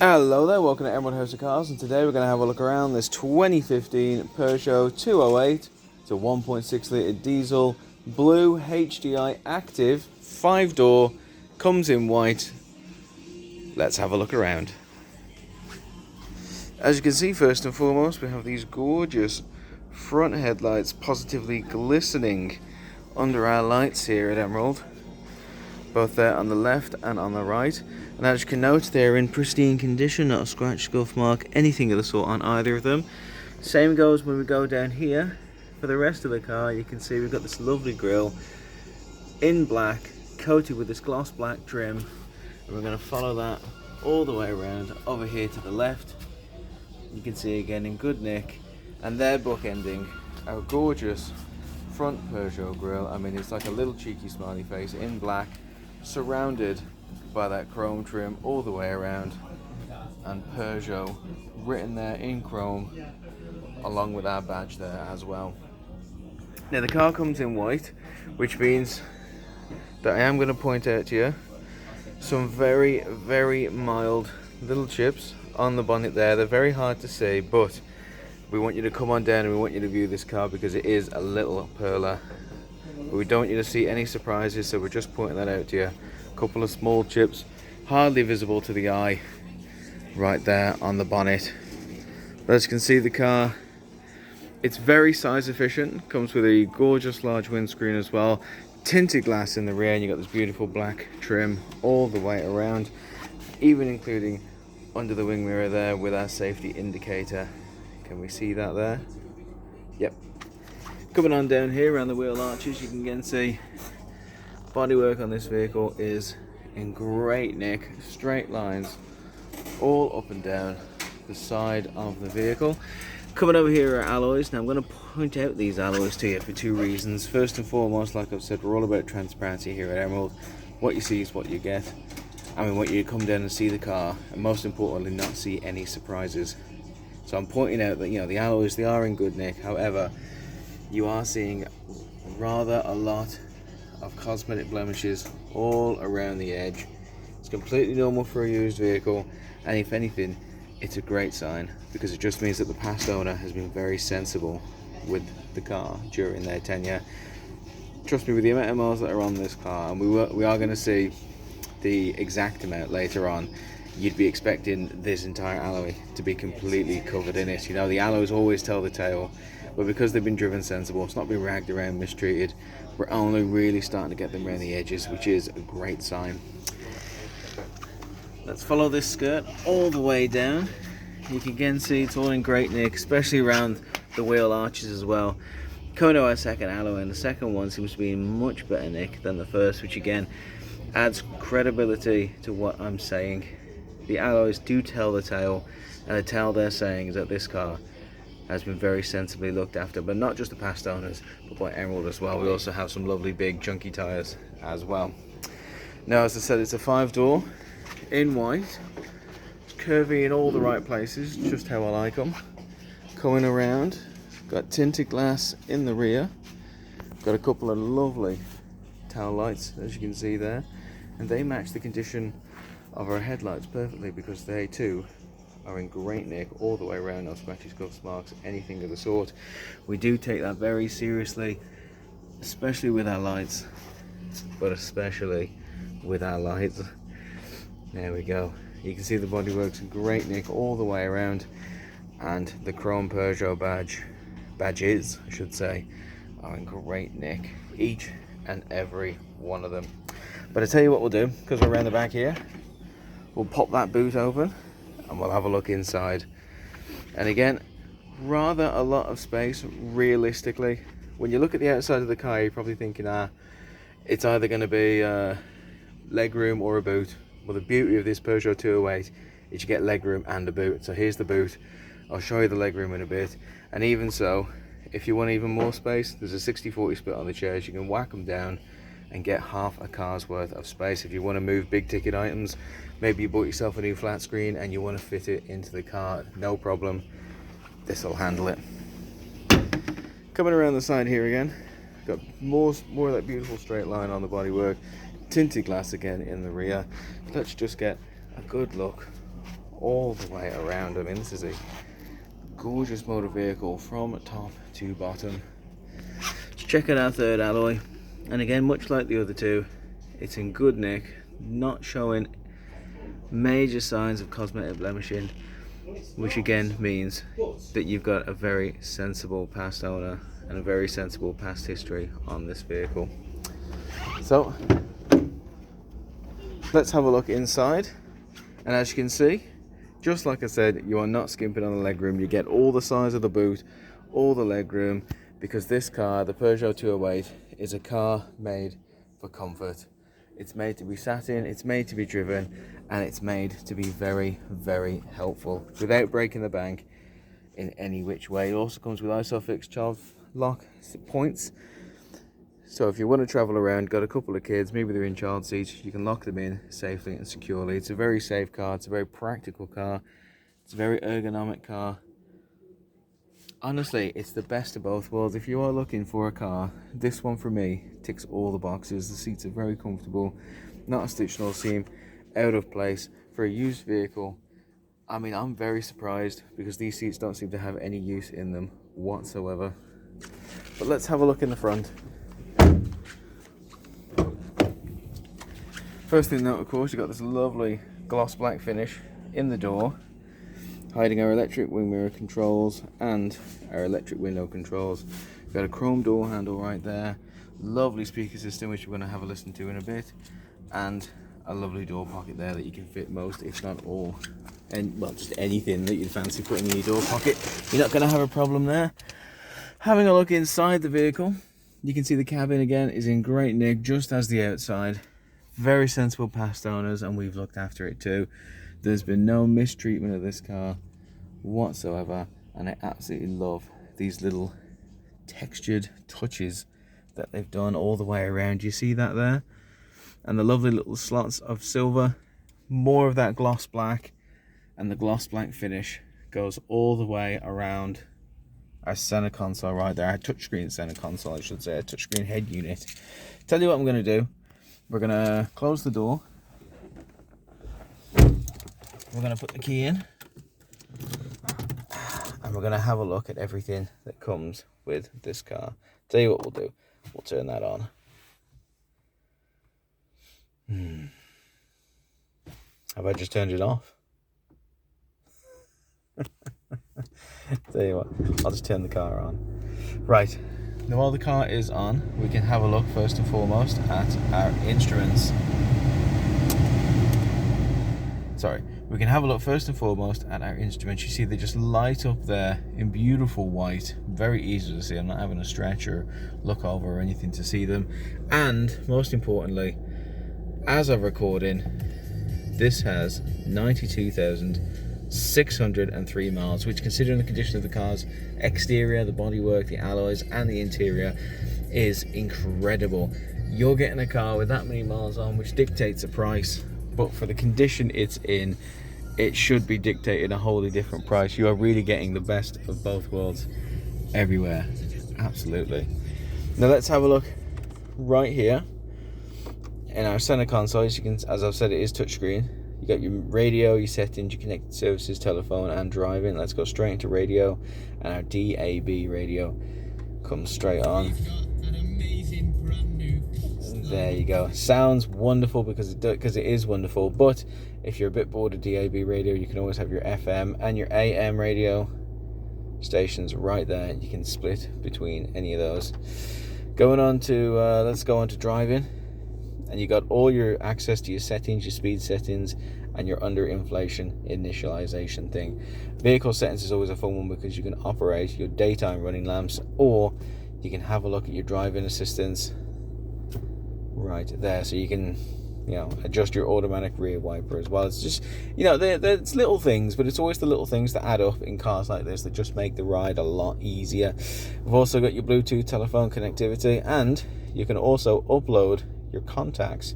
Hello there, welcome to Emerald House of Cars, and today we're going to have a look around this 2015 Peugeot 208. It's a 1.6 litre diesel, blue HDI active, 5-door, comes in white. Let's have a look around. As you can see, first and foremost, we have these gorgeous front headlights positively glistening under our lights here at Emerald, both there on the left and on the right. And as you can note, they're in pristine condition, not a scratch, scuff mark, anything of the sort on either of them. Same goes when we go down here. For the rest of the car, you can see we've got this lovely grille in black, coated with this gloss black trim, and we're going to follow that all the way around over here to the left. You can see again in good nick, and they're bookending our gorgeous front Peugeot grille. I mean, it's like a little cheeky smiley face in black, surrounded by that chrome trim all the way around, and Peugeot written there in chrome along with our badge there as well. Now the car comes in white, which means that I am going to point out to you some very mild little chips on the bonnet there. They're very hard to see, but we want you to come on down and we want you to view this car because it is a little perler. But we don't want you to see any surprises, so we're just pointing that out to you. A couple of small chips, hardly visible to the eye, right there on the bonnet. But as you can see, the car, it's very size efficient. Comes with a gorgeous large windscreen as well. Tinted glass in the rear, and you've got this beautiful black trim all the way around, even including under the wing mirror there with our safety indicator. Can we see that there? Yep. Coming on down here around the wheel arches, you can again see bodywork on this vehicle is in great nick. Straight lines all up and down the side of the vehicle. Coming over here are alloys. Now I'm going to point out these alloys to you for two reasons. First and foremost, like I've said, we're all about transparency here at Emerald. What you see is what you get. I mean, want you to come down and see the car, and most importantly, not see any surprises. So I'm pointing out that, you know, the alloys, they are in good nick. However, you are seeing rather a lot of cosmetic blemishes all around the edge. It's completely normal for a used vehicle, and if anything, it's a great sign because it just means that the past owner has been very sensible with the car during their tenure. Trust me, with the amount of miles that are on this car, and we are going to see the exact amount later on, you'd be expecting this entire alloy to be completely covered in it. You know, the alloys always tell the tale, but because they've been driven sensible, it's not been ragged around, mistreated, we're only really starting to get them around the edges, which is a great sign. Let's follow this skirt all the way down. You can again see it's all in great nick, especially around the wheel arches as well. Coming to our second alloy, and the second one seems to be in much better nick than the first, which again adds credibility to what I'm saying. The alloys do tell the tale, and the tale they're saying is that this car has been very sensibly looked after, but not just the past owners, but by Emerald as well. We also have some lovely big chunky tyres as well. Now, as I said, it's a 5-door in white. It's curvy in all the right places, just how I like them. Coming around, got tinted glass in the rear. Got a couple of lovely tail lights, as you can see there, and they match the condition of our headlights perfectly because they too are in great nick all the way around. No scratches, scuffs, marks, anything of the sort. We do take that very seriously, especially with our lights, but especially with our lights. There we go. You can see the bodywork's in great nick all the way around, and the chrome Peugeot badges, I should say, are in great nick, each and every one of them. But I tell you what we'll do, because we're around the back here, we'll pop that boot open and we'll have a look inside. And again, rather a lot of space realistically. When you look at the outside of the car, you're probably thinking, it's either going to be leg room or a boot. Well, the beauty of this Peugeot 208 is you get leg room and a boot. So here's the boot. I'll show you the leg room in a bit. And even so, if you want even more space, there's a 60-40 split on the chairs. You can whack them down and get half a car's worth of space. If you want to move big ticket items, maybe you bought yourself a new flat screen and you want to fit it into the car, no problem, this will handle it. Coming around the side here again, got more of that beautiful straight line on the bodywork, tinted glass again in the rear. Let's just get a good look all the way around. I mean, this is a gorgeous motor vehicle from top to bottom. Let's check out our third alloy, and again, much like the other two, it's in good nick, not showing major signs of cosmetic blemishing, which again means that you've got a very sensible past owner and a very sensible past history on this vehicle. So let's have a look inside, and as you can see, just like I said, you are not skimping on the legroom. You get all the size of the boot, all the legroom, because this car, the Peugeot 208, is a car made for comfort. It's made to be sat in, it's made to be driven, and it's made to be very, very helpful without breaking the bank in any which way. It also comes with ISOFIX child lock points. So if you want to travel around, got a couple of kids, maybe they're in child seats, you can lock them in safely and securely. It's a very safe car, it's a very practical car, it's a very ergonomic car. Honestly, it's the best of both worlds. If you are looking for a car, this one for me ticks all the boxes. The seats are very comfortable, not a stitch nor seam out of place for a used vehicle. I mean, I'm very surprised because these seats don't seem to have any use in them whatsoever. But let's have a look in the front. First thing note, of course, you've got this lovely gloss black finish in the door, hiding our electric wing mirror controls and our electric window controls. We've got a chrome door handle right there, lovely speaker system which we're going to have a listen to in a bit, and a lovely door pocket there that you can fit most, if not all, and well, just anything that you'd fancy putting in your door pocket. You're not going to have a problem there. Having a look inside the vehicle, you can see the cabin again is in great nick, just as the outside. Very sensible past owners, and we've looked after it too. There's been no mistreatment of this car whatsoever, and I absolutely love these little textured touches that they've done all the way around. You see that there? And the lovely little slots of silver, more of that gloss black, and the gloss black finish goes all the way around our center console right there, our touchscreen center console, I should say, a touchscreen head unit. Tell you what I'm going to do. We're going to close the door. We're going to put the key in. And we're going to have a look at everything that comes with this car. Tell you what we'll do. We'll turn that on. Have I just turned it off? Tell you what, I'll just turn the car on. Right. Now while the car is on, we can have a look first and foremost at our instruments. We can have a look first and foremost at our instruments. You see they just light up there in beautiful white, very easy to see. I'm not having a stretch or look over or anything to see them. And most importantly, as of recording, this has 92,603 miles, which, considering the condition of the car's exterior, the bodywork, the alloys and the interior, is incredible. You're getting a car with that many miles on, which dictates the price, but for the condition it's in, it should be dictating a wholly different price. You are really getting the best of both worlds everywhere. Absolutely. Now let's have a look right here in our center console. As you can, as I've said, it is touchscreen. You got your radio, your settings, your connected services, telephone and driving. Let's go straight into radio, and our DAB radio comes straight on. There you go. Sounds wonderful because it is wonderful. But if you're a bit bored of DAB radio, you can always have your FM and your AM radio stations right there. You can split between any of those. Going on to let's go on to driving, and you got all your access to your settings, your speed settings, and your under inflation initialization thing. Vehicle settings is always a fun one because you can operate your daytime running lamps, or you can have a look at your driving assistance right there, so you can, you know, adjust your automatic rear wiper as well. It's just, you know, it's little things, but it's always the little things that add up in cars like this that just make the ride a lot easier. We've also got your Bluetooth telephone connectivity, and you can also upload your contacts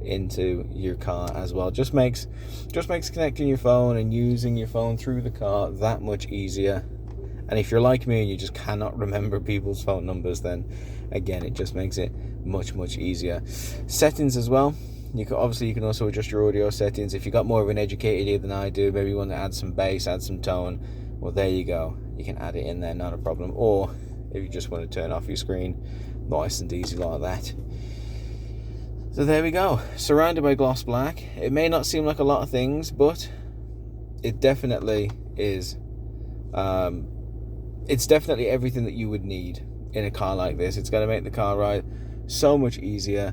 into your car as well. Just makes connecting your phone and using your phone through the car that much easier. And if you're like me and you just cannot remember people's phone numbers, then again, it just makes it much easier. Settings as well. You can also adjust your audio settings. If you've got more of an educated ear than I do, maybe you want to add some bass, add some tone, well, there you go. You can add it in there, not a problem. Or if you just want to turn off your screen, nice and easy like that. So there we go, surrounded by gloss black. It may not seem like a lot of things, but it definitely is. It's definitely everything that you would need in a car like this. It's going to make the car ride so much easier.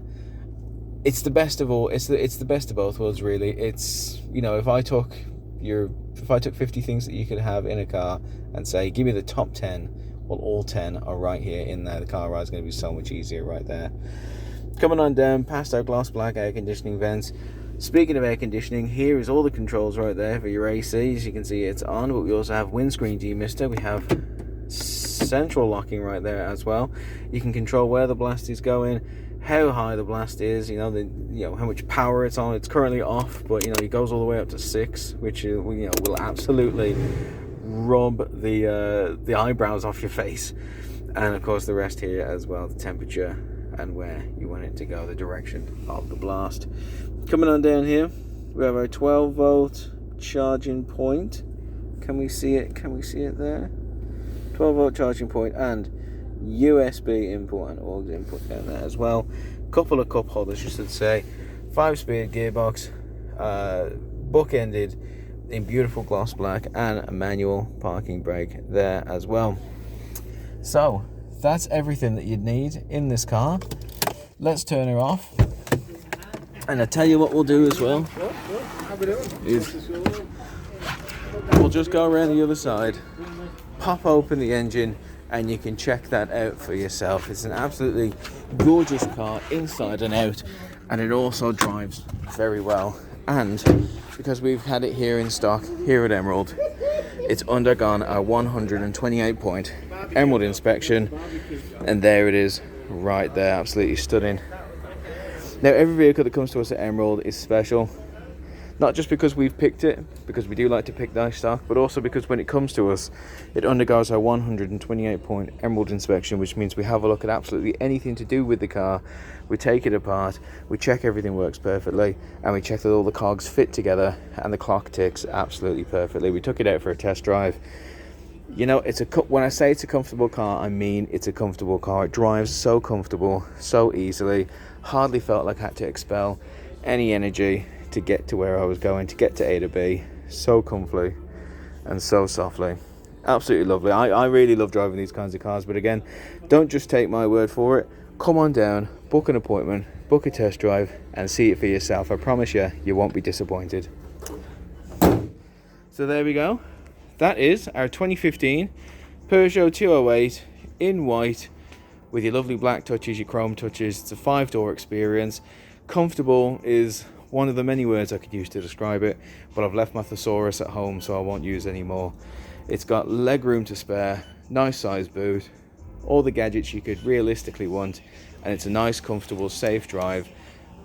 It's the best of all. It's the best of both worlds, really. It's, you know, if I took 50 things that you could have in a car and say, give me the top 10, well, all 10 are right here in there. The car ride's going to be so much easier right there. Coming on down past our gloss black air conditioning vents. Speaking of air conditioning, here is all the controls right there for your AC. As you can see, it's on, but we also have windscreen demister. We have central locking right there as well. You can control where the blast is going, how high the blast is, you know, how much power it's on. It's currently off, but you know, it goes all the way up to 6, which will absolutely rub the eyebrows off your face. And of course the rest here as well, the temperature and where you want it to go, the direction of the blast. Coming on down here, we have our 12-volt charging point. Can we see it? Can we see it there? 12-volt charging point and USB input and aux input down there as well. Couple of cup holders, you should say. 5-speed gearbox, bookended in beautiful gloss black, and a manual parking brake there as well. So that's everything that you'd need in this car. Let's turn her off, and I tell you what we'll do as well is we'll just go around the other side, pop open the engine, and you can check that out for yourself. It's an absolutely gorgeous car inside and out, and it also drives very well. And because we've had it here in stock here at Emerald, it's undergone a 128-point Emerald inspection, and there it is right there, absolutely stunning. Now, every vehicle that comes to us at Emerald is special, not just because we've picked it, because we do like to pick nice stock, but also because when it comes to us, it undergoes our 128-point Emerald inspection, which means we have a look at absolutely anything to do with the car. We take it apart, we check everything works perfectly, and we check that all the cogs fit together and the clock ticks absolutely perfectly. We took it out for a test drive. You know, when I say it's a comfortable car, I mean it's a comfortable car. It drives so comfortable, so easily. Hardly felt like I had to expel any energy to get to where I was going, to get to A to B. So comfortably and so softly. Absolutely lovely. I really love driving these kinds of cars, but again, don't just take my word for it. Come on down, book an appointment, book a test drive, and see it for yourself. I promise you won't be disappointed. So there we go. That is our 2015 Peugeot 208 in white with your lovely black touches, your chrome touches. It's a 5-door experience. Comfortable is one of the many words I could use to describe it, but I've left my thesaurus at home, so I won't use any more. It's got leg room to spare, nice size boot, all the gadgets you could realistically want, and it's a nice, comfortable, safe drive.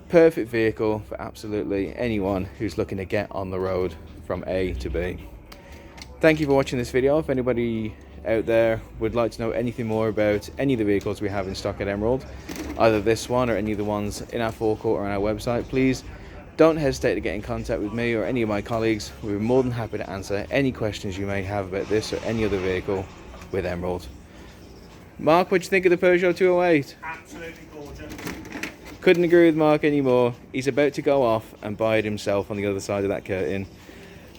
Perfect vehicle for absolutely anyone who's looking to get on the road from A to B. Thank you for watching this video. If anybody out there would like to know anything more about any of the vehicles we have in stock at Emerald, either this one or any of the ones in our forecourt or on our website, please don't hesitate to get in contact with me or any of my colleagues. We're more than happy to answer any questions you may have about this or any other vehicle with Emerald. Mark, what do you think of the Peugeot 208? Absolutely gorgeous. Couldn't agree with Mark anymore. He's about to go off and buy it himself on the other side of that curtain.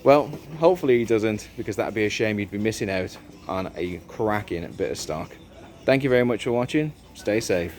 Well, hopefully he doesn't, because that'd be a shame. You'd be missing out on a cracking bit of stock. Thank you very much for watching. Stay safe.